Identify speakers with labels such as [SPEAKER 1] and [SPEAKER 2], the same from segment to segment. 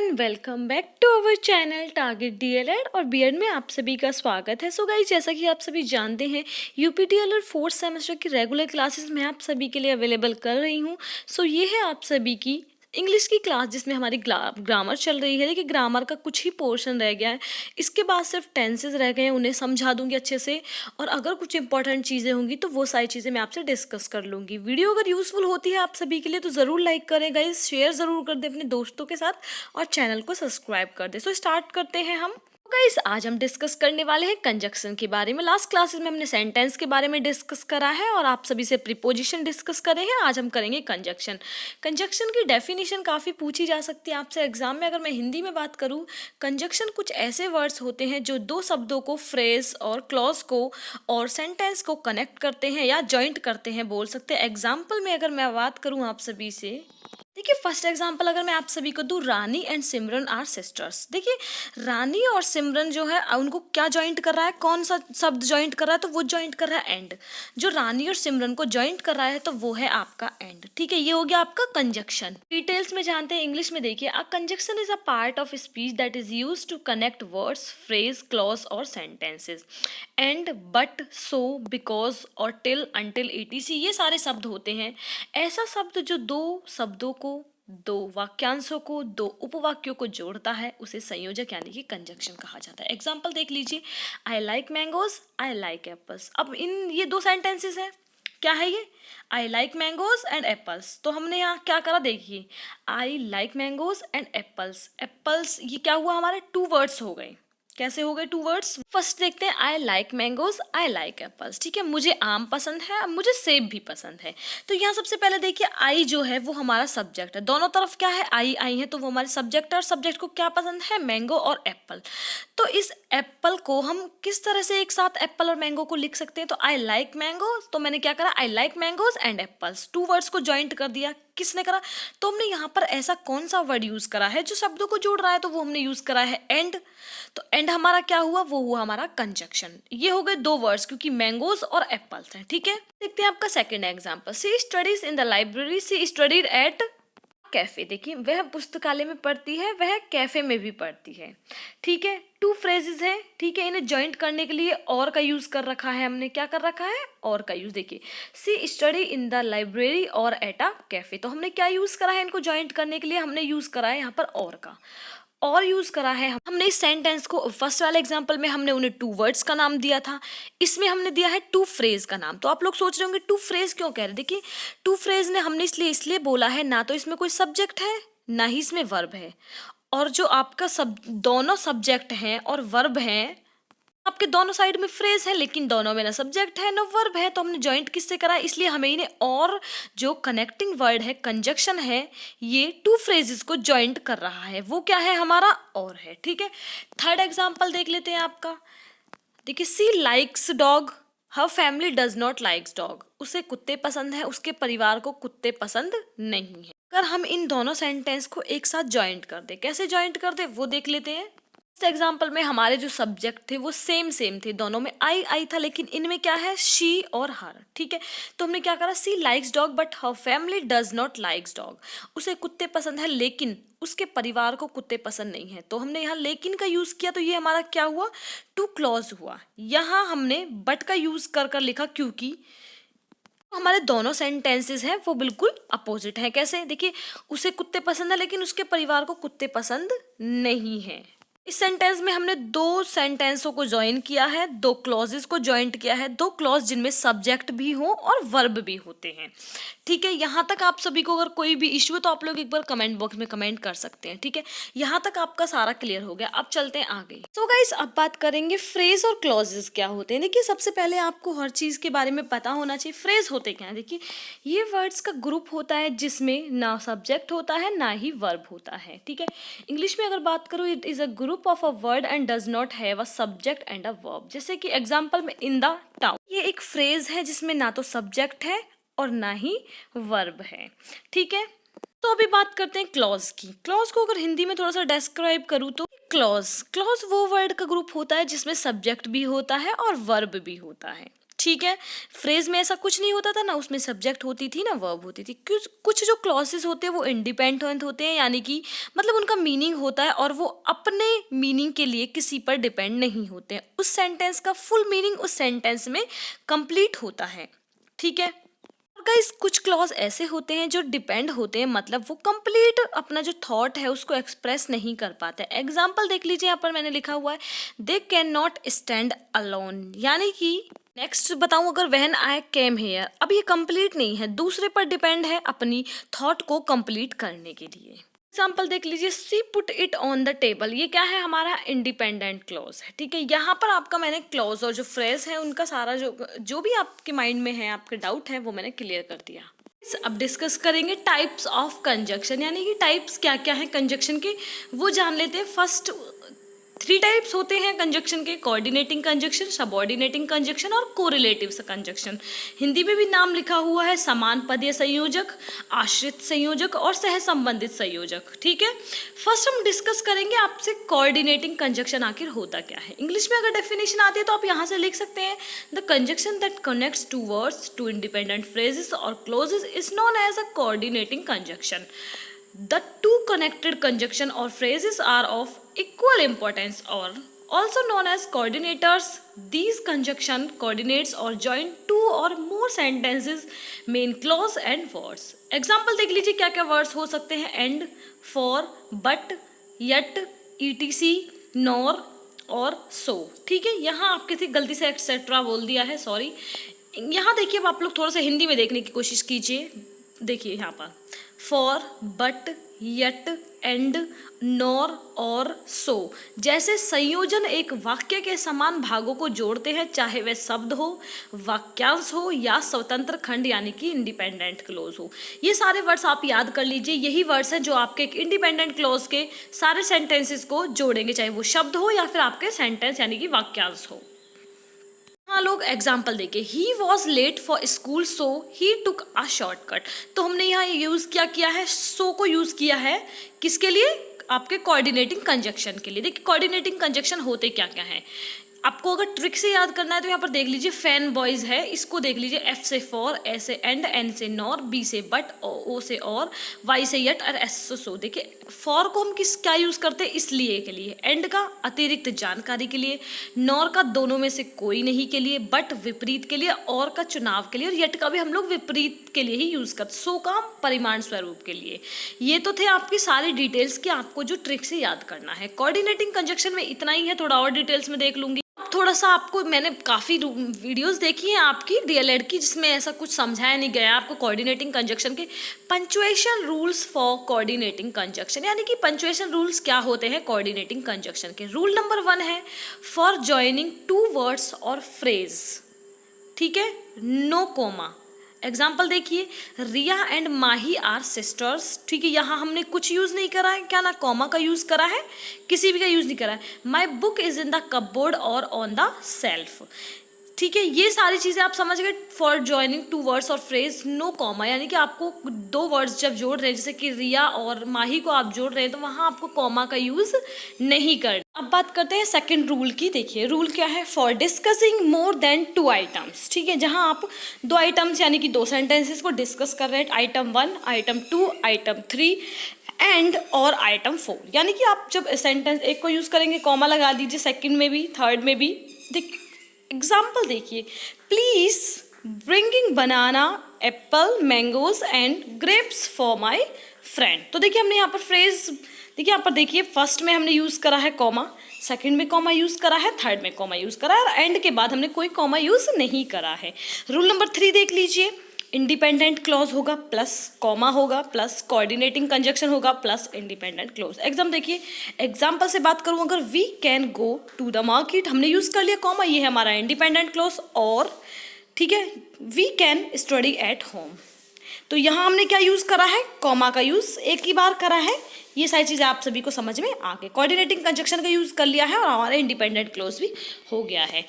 [SPEAKER 1] Everyone, welcome back to our channel target DElEd और BEd में आप सभी का स्वागत है। सो गाइस, जैसा कि आप सभी जानते हैं, यूपी डीएलएड फोर्थ सेमेस्टर की रेगुलर क्लासेस मैं आप सभी के लिए अवेलेबल कर रही हूं। सो ये है आप सभी की इंग्लिश की क्लास जिसमें हमारी ग्रामर चल रही है। देखिए, ग्रामर का कुछ ही पोर्शन रह गया है, इसके बाद सिर्फ टेंसेज रह गए हैं, उन्हें समझा दूंगी अच्छे से। और अगर कुछ इंपॉर्टेंट चीज़ें होंगी तो वो सारी चीज़ें मैं आपसे डिस्कस कर लूँगी। वीडियो अगर यूज़फुल होती है आप सभी के लिए तो ज़रूर लाइक करें गाइस, शेयर ज़रूर कर दें अपने दोस्तों के साथ और चैनल को सब्सक्राइब कर दें। सो स्टार्ट करते हैं हम। गाइस, आज हम डिस्कस करने वाले हैं कंजक्शन के बारे में। लास्ट क्लासेस में हमने सेंटेंस के बारे में डिस्कस करा है और आप सभी से प्रीपोजिशन डिस्कस करे हैं। आज हम करेंगे कंजक्शन। कंजक्शन की डेफिनेशन काफ़ी पूछी जा सकती है आपसे एग्जाम में। अगर मैं हिंदी में बात करूं, कंजक्शन कुछ ऐसे वर्ड्स होते हैं जो दो शब्दों को, फ्रेज और क्लॉज को और सेंटेंस को कनेक्ट करते हैं या जॉइंट करते हैं, बोल सकते हैं। एग्जाम्पल में अगर मैं बात करूँ आप सभी से, देखिए फर्स्ट एग्जांपल अगर मैं आप सभी को दूं, रानी एंड सिमरन आर सिस्टर्स। देखिए, रानी और सिमरन जो है उनको क्या जॉइंट कर रहा है, कौन सा शब्द जॉइंट कर रहा है, तो वो जॉइंट कर रहा है एंड। जो रानी और सिमरन को जॉइंट कर रहा है तो वो है आपका एंड। ठीक है, ये हो गया आपका कंजक्शन। डिटेल्स में जानते हैं इंग्लिश में। देखिए, a conjunction is a part of speech that is used to connect words, phrase, clause और sentences. And, but, so, because और टिल, अंटिल, etc ये सारे शब्द होते हैं। ऐसा शब्द जो दो शब्दों को, दो वाक्यांशों को, दो उपवाक्यों को जोड़ता है उसे संयोजक यानी कि कंजक्शन कहा जाता है। एग्जाम्पल देख लीजिए, आई like mangoes, I like apples. अब इन ये दो सेंटेंसेस हैं, क्या है ये, आई लाइक मैंगोज एंड एप्पल्स। तो हमने यहाँ क्या करा, देखिए, आई like mangoes and apples. Apples ये क्या हुआ, हमारे टू वर्ड्स हो गए। कैसे हो गए टू वर्ड्स? फर्स्ट देखते हैं, आई like mangoes, I like apples. ठीक है, मुझे आम पसंद है, मुझे सेब भी पसंद है। तो यहाँ सबसे पहले देखिए, आई जो है वो हमारा सब्जेक्ट है। दोनों तरफ क्या है, आई आई है, तो वो हमारे सब्जेक्ट है और सब्जेक्ट को क्या पसंद है, मैंगो और एप्पल। तो इस एप्पल को हम किस तरह से एक साथ एप्पल और मैंगो को लिख सकते हैं, तो आई लाइक मैंगोज, तो मैंने क्या करा, I like mangoes and apples, two words को ज्वाइंट कर दिया। किसने करा, तो हमने यहाँ पर ऐसा कौन सा वर्ड यूज करा है जो शब्दों को जोड़ रहा है, तो वो हमने यूज करा है एंड। तो एंड हमारा क्या हुआ, वो हुआ हमारा कंजक्शन। ये हो गए दो वर्ड्स क्योंकि मैंगोज और एप्पल्स हैं। ठीक है, देखते हैं आपका second example. She studies in the library, she studied at cafe. देखिए, वह पुस्तकालय में पढ़ती है, वह कैफे में भी पढ़ती है। ठीक है, टू फ्रेजेस हैं। ठीक है, इन्हें जॉइंट करने के लिए और का यूज कर रखा है हमने। क्या कर रखा है, और का यूज। देखिए, सी स्टडी इन द लाइब्रेरी और एट अ कैफे, तो हमने क्या यूज करा है इनको जॉइंट करने के लिए, हमने यूज करा है यहाँ पर और का। और यूज करा है हमने इस सेंटेंस को। फर्स्ट वाले एग्जांपल में हमने उन्हें टू वर्ड्स का नाम दिया था, इसमें हमने दिया है टू फ्रेज का नाम। तो आप लोग सोच रहे होंगे टू फ्रेज क्यों कह रहे हैं। देखिए, टू फ्रेज ने हमने इसलिए बोला है, ना तो इसमें कोई सब्जेक्ट है ना ही इसमें वर्ब है। और जो आपका दोनों सब्जेक्ट हैं और वर्ब हैं, आपके दोनों साइड में फ्रेज है लेकिन दोनों में ना सब्जेक्ट है ना वर्ब है, तो हमने जॉइंट किससे करा, इसलिए हमें इन्हें और जो कनेक्टिंग वर्ड है, कंजक्शन है, ये टू फ्रेजेस को जॉइंट कर रहा है। वो क्या है, हमारा और है। ठीक है, थर्ड एग्जांपल देख लेते हैं आपका। देखिए, she likes dog, her family does not likes dog. उसे कुत्ते पसंद है, उसके परिवार को कुत्ते पसंद नहीं है। अगर हम इन दोनों सेंटेंस को एक साथ जॉइंट कर दे, कैसे जॉइंट कर दे वो देख लेते हैं। एग्जाम्पल में हमारे जो सब्जेक्ट थे वो सेम थे, दोनों में आई आई था, लेकिन इनमें क्या है, शी और हर। ठीक है, तो हमने क्या करा, she likes dog but her family does not likes dog. उसे कुत्ते पसंद है लेकिन उसके परिवार को कुत्ते पसंद नहीं है, तो हमने यहाँ लेकिन का यूज किया, तो ये हमारा क्या हुआ, टू क्लॉज हुआ। यहाँ हमने बट का यूज कर लिखा क्योंकि हमारे दोनों सेंटेंसेस हैं वो बिल्कुल अपोजिट है। कैसे, देखिए, उसे कुत्ते पसंद है लेकिन उसके परिवार को कुत्ते पसंद नहीं है। इस सेंटेंस में हमने दो सेंटेंसों को ज्वाइन किया है, दो क्लॉजेस को ज्वाइंट किया है, दो क्लॉज जिनमें सब्जेक्ट भी हो और वर्ब भी होते हैं। ठीक है, यहाँ तक आप सभी को अगर कोई भी इश्यू है तो आप लोग एक बार कमेंट बॉक्स में कमेंट कर सकते हैं। ठीक है, यहाँ तक आपका सारा क्लियर हो गया। अब चलते हैं आगे। तो गाइस, अब बात करेंगे फ्रेज और क्लॉजेस क्या होते हैं। देखिए, सबसे पहले आपको हर चीज़ के बारे में पता होना चाहिए। फ्रेज होते क्या है, देखिए, ये वर्ड्स का ग्रुप होता है जिसमें ना सब्जेक्ट होता है ना ही वर्ब होता है। ठीक है, इंग्लिश में अगर बात करूँ, it is a group of a word and does not have a subject and a verb. जैसे कि एग्जांपल में इन द टाउन, ये एक फ्रेज है जिसमें ना तो सब्जेक्ट है और ना ही वर्ब है। ठीक है, तो अभी बात करते हैं क्लॉज की। क्लॉज को अगर हिंदी में थोड़ा सा डिस्क्राइब करूँ तो क्लॉज वो वर्ड का ग्रुप होता है जिसमें सब्जेक्ट भी होता है और वर्ब भी होता है। ठीक है। फ्रेज में ऐसा कुछ नहीं होता था, ना उसमें सब्जेक्ट होती थी ना वर्ब होती थी। कुछ कुछ जो क्लॉसेस होते हैं वो इंडिपेंडेंट होते हैं, यानी कि मतलब उनका मीनिंग होता है और वो अपने मीनिंग के लिए किसी पर डिपेंड नहीं होते हैं। उस सेंटेंस का फुल मीनिंग उस सेंटेंस में कंप्लीट होता है। ठीक है। गाइस कुछ क्लॉज ऐसे होते हैं जो डिपेंड होते हैं, मतलब वो कंप्लीट अपना जो थॉट है उसको एक्सप्रेस नहीं कर पाते। एग्जाम्पल देख लीजिए, यहाँ पर मैंने लिखा हुआ है they can not stand alone, यानी कि नेक्स्ट बताऊं अगर व्हेन आई केम हियर, अब ये कंप्लीट नहीं है, दूसरे पर डिपेंड है अपनी थॉट को कंप्लीट करने के लिए। एग्जाम्पल देख लीजिए, she put it on the table, ये क्या है, हमारा इंडिपेंडेंट क्लॉज है। ठीक है, यहाँ पर आपका मैंने क्लॉज और जो फ्रेज है उनका सारा जो भी आपके माइंड में है, आपके डाउट है, वो मैंने क्लियर कर दिया। अब डिस्कस करेंगे टाइप्स ऑफ कंजक्शन, यानी कि टाइप्स क्या क्या है कंजक्शन के, वो जान लेते हैं। फर्स्ट 3 टाइप्स होते हैं कंजक्शन के, कोऑर्डिनेटिंग कंजक्शन, सबऑर्डिनेटिंग कंजक्शन और कोरिलेटिव कंजक्शन। हिंदी में भी नाम लिखा हुआ है, समान पदीय संयोजक, आश्रित संयोजक और सहसंबंधित संयोजक। ठीक है, फर्स्ट हम डिस्कस करेंगे आपसे कोऑर्डिनेटिंग कंजक्शन आखिर होता क्या है। इंग्लिश में अगर डेफिनेशन आती है तो आप यहाँ से लिख सकते हैं, the conjunction that connects two words two independent phrases और clauses is known as a coordinating conjunction. The two connected conjunction or phrases are of equal importance or also known as coordinators. These conjunction coordinates or join two or more sentences, main clause and words. Example देख लीजिए क्या क्या words हो सकते हैं, and, for, but, yet, etc, nor और so. ठीक है, यहाँ आप किसी गलती से एक्सेट्रा बोल दिया है, सॉरी। यहाँ देखिए, अब आप लोग थोड़ा सा हिंदी में देखने की कोशिश कीजिए। देखिए यहाँ पर for, but, yet, and, nor और सो जैसे संयोजन एक वाक्य के समान भागों को जोड़ते हैं, चाहे वह शब्द हो, वाक्यांश हो या स्वतंत्र खंड यानी कि इंडिपेंडेंट क्लोज हो। ये सारे वर्ड्स आप याद कर लीजिए, यही वर्ड्स हैं जो आपके एक इंडिपेंडेंट क्लोज के सारे सेंटेंसेस को जोड़ेंगे, चाहे वो शब्द हो या फिर आपके सेंटेंस यानी कि वाक्यांश हो। हाँ लोग एग्जाम्पल देखे, he was late for school so he took a shortcut. तो हमने यहाँ यूज क्या किया है, सो को यूज किया है किसके लिए, आपके कोऑर्डिनेटिंग कंजक्शन के लिए। देखिए कोऑर्डिनेटिंग कंजक्शन होते क्या क्या है, आपको अगर ट्रिक से याद करना है तो यहाँ पर देख लीजिए, फैन बॉयज है, इसको देख लीजिए, एफ से फॉर, ए से एंड, एन से नॉर, बी से बट, ओ से और, वाई से यट और एस से सो। देखिए फॉर को हम क्या यूज करते हैं, इसलिए के लिए, एंड का अतिरिक्त जानकारी के लिए, नॉर का दोनों में से कोई नहीं के लिए, बट विपरीत के लिए, और का चुनाव के लिए, और यट का भी हम लोग विपरीत के लिए ही यूज करते, सो का परिमाण स्वरूप के लिए। ये तो थे आपकी सारी डिटेल्स की आपको जो ट्रिक से याद करना है। कोऑर्डिनेटिंग कंजक्शन में इतना ही है, थोड़ा और डिटेल्स में देख लूंगी। थोड़ा सा आपको मैंने काफ़ी वीडियोस देखी हैं आपकी डीएलएड की, जिसमें ऐसा कुछ समझाया नहीं गया आपको कोऑर्डिनेटिंग कंजक्शन के। Punctuation rules for coordinating conjunction, यानी कि पंचुएशन रूल्स क्या होते हैं कोऑर्डिनेटिंग कंजक्शन के। रूल नंबर 1 है फॉर जॉइनिंग 2 वर्ड्स और फ्रेज, ठीक है, नो कोमा। एग्जाम्पल देखिए, रिया एंड माही आर सिस्टर्स। ठीक है, यहाँ हमने कुछ यूज नहीं करा है, क्या ना कॉमा का यूज करा है, किसी भी का यूज नहीं करा है। My book is in the cupboard और ऑन द सेल्फ। ठीक है, ये सारी चीज़ें आप समझ गए। फॉर ज्वाइनिंग 2 वर्ड्स और फ्रेज नो कॉमा, यानी कि आपको 2 वर्ड्स जब जोड़ रहे हैं, जैसे कि रिया और माही को आप जोड़ रहे हैं, तो वहाँ आपको कॉमा का यूज़ नहीं करना। अब बात करते हैं सेकंड रूल की। देखिए रूल क्या है, for discussing more than 2 items. ठीक है, जहाँ आप 2 आइटम्स यानी कि 2 सेंटेंसेस को डिस्कस कर रहे हैं, आइटम 1, आइटम 2, आइटम 3 एंड और आइटम 4, यानी कि आप जब सेंटेंस एक को यूज़ करेंगे कॉमा लगा दीजिए, सेकंड में भी, थर्ड में भी। देखिए एग्जाम्पल देखिए, please bringing banana, Apple, mangoes and grapes for my friend. तो देखिए हमने यहाँ पर फ्रेज, देखिए यहाँ पर देखिए, फर्स्ट में हमने यूज़ करा है कॉमा, सेकंड में कॉमा यूज़ करा है, थर्ड में कॉमा यूज़ करा है, और एंड के बाद हमने कोई कॉमा यूज़ नहीं करा है। रूल नंबर 3 देख लीजिए, इंडिपेंडेंट क्लॉज होगा प्लस कॉमा होगा प्लस कोऑर्डिनेटिंग कंजक्शन होगा प्लस इंडिपेंडेंट क्लॉज। एग्जाम देखिए, एग्जाम्पल से बात करूँ, अगर we can go to the market, हमने यूज़ कर लिया कॉमा, ये है हमारा इंडिपेंडेंट क्लॉज। और ठीक है, we can study at home, तो यहाँ हमने क्या यूज़ करा है, कॉमा का यूज़ एक ही बार करा है। ये सारी चीज़ें आप सभी को समझ में आ गई। कोऑर्डिनेटिंग कंजक्शन का यूज़ कर लिया है और हमारा इंडिपेंडेंट क्लॉज भी हो गया है।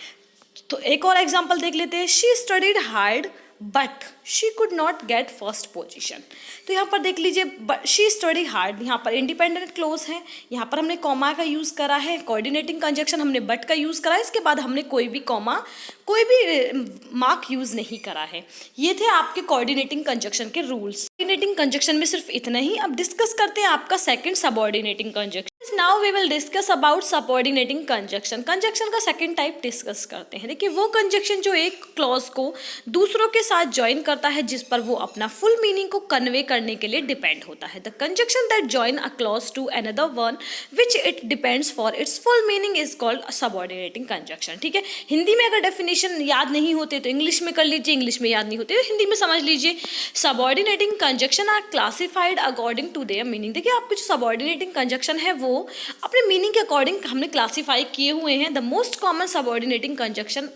[SPEAKER 1] तो एक और एग्जाम्पल देख लेते हैं, she studied hard but she could not get first position. तो यहाँ पर देख लीजिए, शी स्टडी हार्ड, यहाँ पर इंडिपेंडेंट क्लोज है, यहाँ पर हमने कॉमा का यूज़ करा है, कोऑर्डिनेटिंग कंजक्शन हमने बट का यूज़ करा है, इसके बाद हमने कोई भी कॉमा कोई भी मार्क यूज़ नहीं करा है। ये थे आपके कोऑर्डिनेटिंग कंजक्शन के रूल्स। कोऑर्डिनेटिंग कंजक्शन में सिर्फ इतना ही। अब डिस्कस करते हैं आपका second subordinating conjunction. Now we will discuss about subordinating conjunction. Conjunction का सेकंड टाइप डिस्कस करते हैं। देखिए, वो कंजक्शन जो एक क्लॉज को दूसरों के साथ ज्वाइन करता है जिस पर वो अपना फुल मीनिंग को कन्वे करने के लिए डिपेंड होता है। The conjunction that join a clause to another one which it depends for its full meaning is called subordinating conjunction. ठीक है, हिंदी में अगर डेफिनेशन याद नहीं होते तो इंग्लिश में कर लीजिए, इंग्लिश में याद नहीं होते तो हिंदी में समझ लीजिए। Subordinating conjunction are classified according to their meaning. देखिए, आपके जो सबऑर्डिनेटिंग कंजक्शन है वो अपने मीनिंग के अकॉर्डिंग हमने क्लासीफाई किए हुए हैं। The most common subordinating conjunction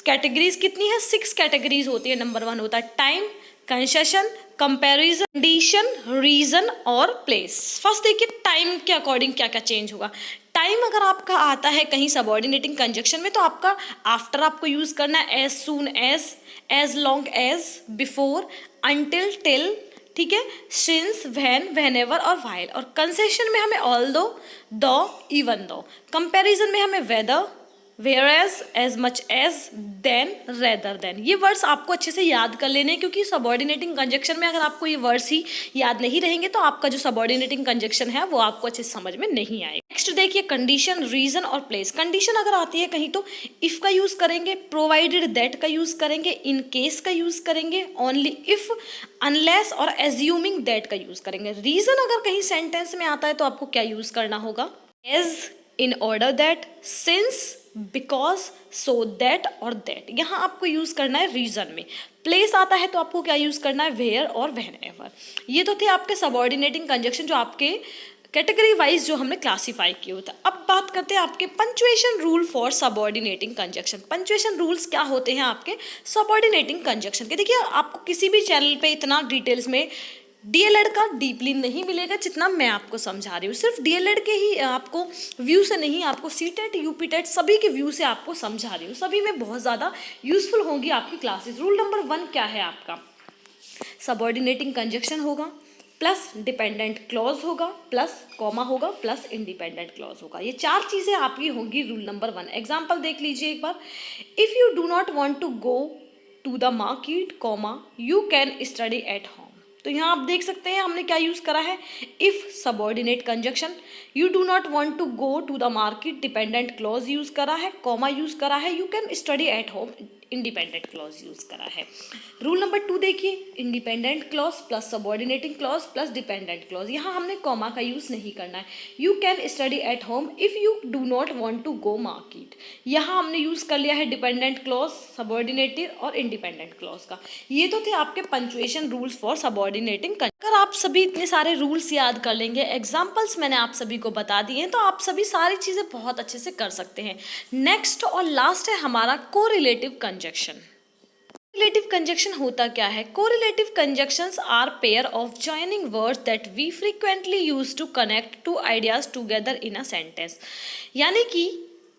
[SPEAKER 1] categories कितनी है? 6 कैटेगरीज होती है। नंबर 1 होता है time, concession, comparison, condition, reason और प्लेस। फर्स्ट देखिए, टाइम के अकॉर्डिंग क्या क्या चेंज होगा। टाइम अगर आपका आता है कहीं सबऑर्डिनेटिंग कंजक्शन में तो आपका आफ्टर आपको यूज करना है as soon as long as, before, until, till, ठीक है, सिंस, व्हेन, व्हेनेवर और व्हाइल। और कंसेशन में हमें although, though, even though. Comparison में हमें whether, whereas, as much as, than, rather than. ये वर्ड्स आपको अच्छे से याद कर लेने हैं क्योंकि सबऑर्डिनेटिंग कंजक्शन में अगर आपको ये वर्ड्स ही याद नहीं रहेंगे तो आपका जो सबऑर्डिनेटिंग कंजक्शन है वो आपको अच्छे से समझ में नहीं आएगा। नेक्स्ट देखिए, कंडीशन, रीजन और प्लेस। कंडीशन अगर आती है कहीं तो इफ का यूज करेंगे, प्रोवाइडेड दैट का यूज करेंगे, इन केस का यूज करेंगे, ओनली इफ, अनलेस और एज्यूमिंग दैट का यूज करेंगे। रीजन अगर कहीं सेंटेंस में आता है तो आपको क्या यूज करना होगा? As, in order that, since, because, so that और दैट। यहाँ आपको यूज करना है रीजन में। प्लेस आता है तो आपको क्या यूज करना है? वेयर और व्हेनेवर। ये तो थे आपके सबऑर्डिनेटिंग कंजक्शन जो आपके कैटेगरी वाइज जो हमने क्लासीफाई किया होता है। अब बात करते हैं आपके punctuation rule for subordinating conjunction. Punctuation rules क्या होते हैं आपके सबऑर्डिनेटिंग कंजक्शन के? देखिए, आपको किसी भी चैनल पे इतना डिटेल्स में डीएलएड का डीपली नहीं मिलेगा जितना मैं आपको समझा रही हूँ। सिर्फ डीएलएड के ही आपको व्यू से नहीं, आपको सीटेट, यूपीटेट सभी के व्यू से आपको समझा रही हूँ। सभी में बहुत ज़्यादा यूजफुल होंगी आपकी क्लासेस। रूल नंबर 1 क्या है आपका? सबऑर्डिनेटिंग कंजक्शन होगा प्लस डिपेंडेंट क्लॉज होगा प्लस कॉमा होगा प्लस इंडिपेंडेंट क्लॉज होगा। ये 4 चीज़ें आपकी होंगी रूल नंबर 1। एग्जाम्पल देख लीजिए एक बार। If you do not want to go to the market comma you can study at home. तो यहाँ आप देख सकते हैं हमने क्या यूज़ करा है? If subordinate conjunction, you do not want to go to the market dependent clause use करा है, कॉमा यूज़ करा है, you can study at home independent clause use करा है। रूल नंबर 2 देखिए, independent clause plus subordinating clause plus dependent clause. यहाँ हमने comma का यूज़ नहीं करना है। You can study at home if you do not want to go market. यहाँ हमने यूज़ कर लिया है डिपेंडेंट क्लॉज, सबऑर्डिनेटेड और इंडिपेंडेंट क्लॉज का। ये तो थे आपके पंक्चुएशन रूल्स फॉर सबऑर्डिनेटिंग। अगर आप सभी इतने सारे रूल्स याद कर लेंगे, एग्जाम्पल्स मैंने आप सभी को बता दिए हैं, तो आप सभी सारी चीज़ें बहुत अच्छे से कर सकते हैं। नेक्स्ट और लास्ट है हमारा कोरिलेटिव कंजक्शन। कोरिलेटिव कंजक्शन होता क्या है? Correlative conjunctions are pair of joining words that we frequently use to connect two ideas together in a sentence. यानी कि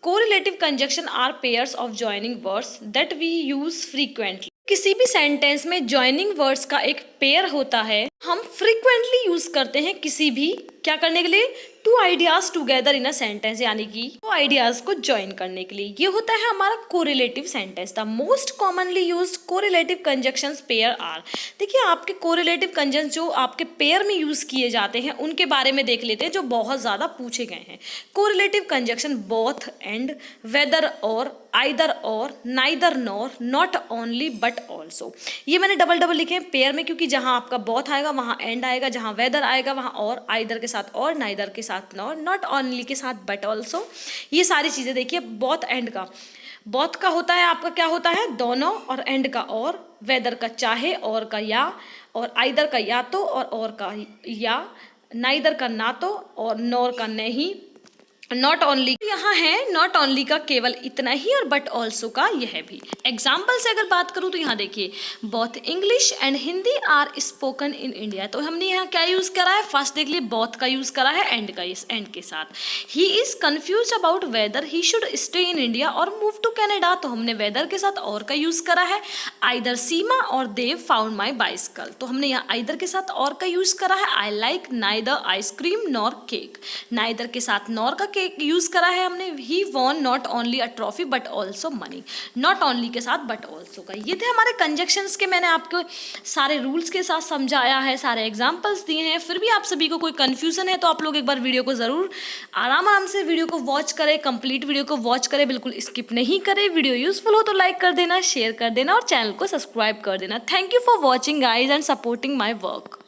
[SPEAKER 1] correlative conjunction are pairs of joining words that we use frequently. किसी भी sentence में joining words का एक pair होता है, हम फ्रीक्वेंटली यूज करते हैं किसी भी क्या करने के लिए? Two ideas together in a sentence, यानी कि दो आइडियाज को ज्वाइन करने के लिए। ये होता है हमारा correlative sentence. The most commonly used correlative conjunctions pair are. देखिए, आपके कोरिलेटिव कंजक्शन जो आपके पेयर में यूज किए जाते हैं उनके बारे में देख लेते हैं जो बहुत ज्यादा पूछे गए हैं। Correlative conjunction both and, whether or, either or, neither nor, not only but also. ये मैंने डबल डबल लिखे हैं पेयर में क्योंकि जहाँ आपका बोथ आएगा वहाँ एंड आएगा, जहाँ वेदर आएगा वहाँ और, आइदर के साथ और, नाइदर के साथ नॉर, नॉट ओनली के साथ बट ऑल्सो। ये सारी चीज़ें देखिए, बोथ एंड का, बोथ का होता है आपका क्या होता है? दोनों, और एंड का और, वेदर का चाहे, और का या, और आइदर का या तो और का या, नाइदर का ना तो और नॉर का नहीं, नॉट ओनली यहाँ है, नॉट ओनली का केवल इतना ही और बट ऑल्सो का यह भी। एग्जाम्पल से अगर बात करूँ तो यहाँ देखिए, both English and Hindi are spoken in India. तो हमने यहाँ क्या यूज़ करा है, फर्स्ट देख लिए बोथ का यूज़ करा है एंड का, इस एंड के साथ। He is confuse about whether he should stay in India और मूव टू कैनेडा। तो हमने वेदर के साथ और का यूज़ करा है। आइदर सीमा और देव फाउंड माई बाइसिकल। तो हमने यहाँ आइदर के साथ और का यूज़ करा है। I like neither ice cream nor cake. Neither के साथ नॉर का केक यूज़ करा है हमने। He won not only a trophy but also money. Not only के साथ बट ऑल्सो का। ये थे हमारे कंजक्शंस के, मैंने आपको सारे रूल्स के साथ समझाया है, सारे एग्जाम्पल्स दिए हैं। फिर भी आप सभी को कोई कन्फ्यूज़न है तो आप लोग एक बार वीडियो को ज़रूर आराम आराम से वीडियो को वॉच करें, कंप्लीट वीडियो को वॉच करें, बिल्कुल स्किप नहीं करें। वीडियो यूजफुल हो तो लाइक कर देना, शेयर कर देना और चैनल को सब्सक्राइब कर देना। Thank you for watching guys and supporting my work.